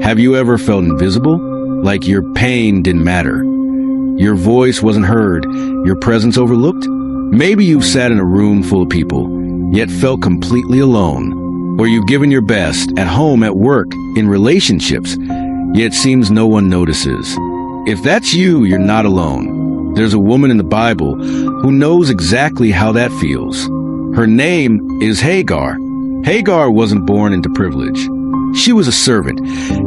Have you ever felt invisible? Like your pain didn't matter? Your voice wasn't heard, your presence overlooked? Maybe you've sat in a room full of people, yet felt completely alone. Or you've given your best, at home, at work, in relationships, yet seems no one notices. If that's you, you're not alone. There's a woman in the Bible who knows exactly how that feels. Her name is Hagar. Hagar wasn't born into privilege. She was a servant,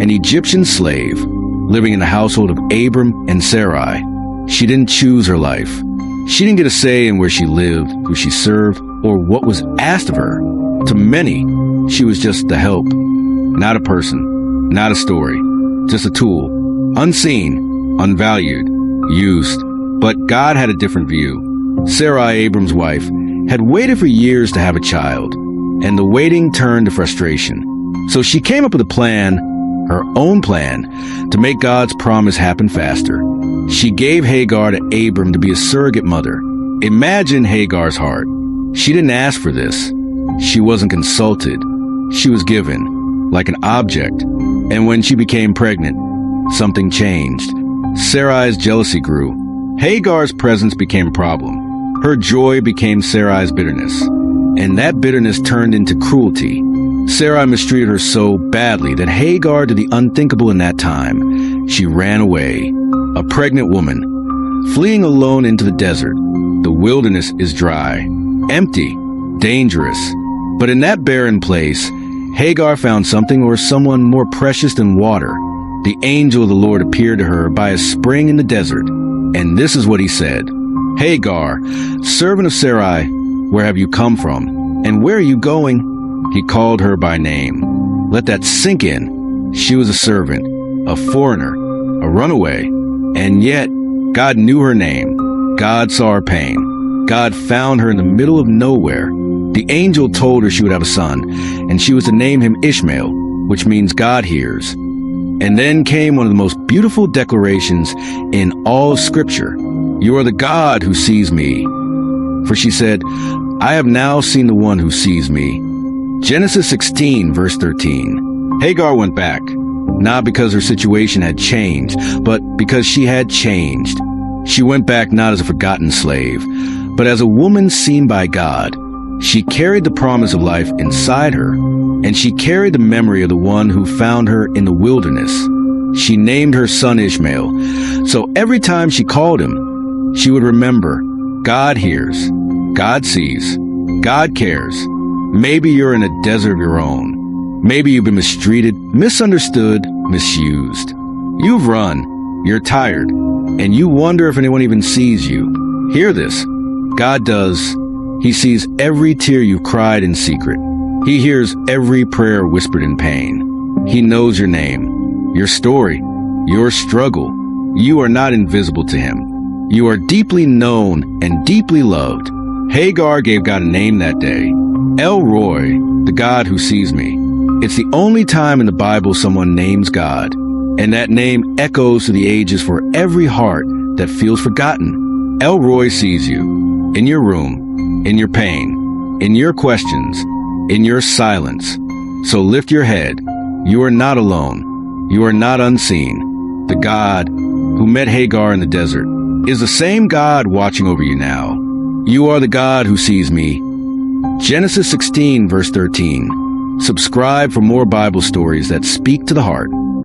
an Egyptian slave, living in the household of Abram and Sarai. She didn't choose her life. She didn't get a say in where she lived, who she served, or what was asked of her. To many, she was just a help, not a person, not a story, just a tool, unseen, unvalued, used. But God had a different view. Sarai, Abram's wife, had waited for years to have a child, and the waiting turned to frustration. So she came up with a plan, her own plan, to make God's promise happen faster. She gave Hagar to Abram to be a surrogate mother. Imagine Hagar's heart. She didn't ask for this. She wasn't consulted. She was given, like an object. And when she became pregnant, something changed. Sarai's jealousy grew. Hagar's presence became a problem. Her joy became Sarai's bitterness. And that bitterness turned into cruelty. Sarai mistreated her so badly that Hagar did the unthinkable in that time. She ran away. A pregnant woman, fleeing alone into the desert. The wilderness is dry, empty, dangerous. But in that barren place, Hagar found something or someone more precious than water. The angel of the Lord appeared to her by a spring in the desert. And this is what he said. Hagar, servant of Sarai, where have you come from? And where are you going? He called her by name. Let that sink in. She was a servant, a foreigner, a runaway. And yet, God knew her name. God saw her pain. God found her in the middle of nowhere. The angel told her she would have a son, and she was to name him Ishmael, which means God hears. And then came one of the most beautiful declarations in all of Scripture. You are the God who sees me. For she said, I have now seen the one who sees me. Genesis 16, verse 13. Hagar went back, not because her situation had changed, but because she had changed. She went back not as a forgotten slave, but as a woman seen by God. She carried the promise of life inside her, and she carried the memory of the one who found her in the wilderness. She named her son Ishmael, so every time she called him, she would remember, God hears, God sees, God cares. Maybe you're in a desert of your own. Maybe you've been mistreated, misunderstood, misused. You've run, you're tired, and you wonder if anyone even sees you. Hear this. God does. He sees every tear you've cried in secret. He hears every prayer whispered in pain. He knows your name, your story, your struggle. You are not invisible to him. You are deeply known and deeply loved. Hagar gave God a name that day. El Roy, the God who sees me. It's the only time in the Bible someone names God, and that name echoes to the ages for every heart that feels forgotten. El Roy sees you, in your room, in your pain, in your questions, in your silence. So lift your head. You are not alone. You are not unseen. The God who met Hagar in the desert is the same God watching over you now. You are the God who sees me. Genesis 16, verse 13. Subscribe for more Bible stories that speak to the heart.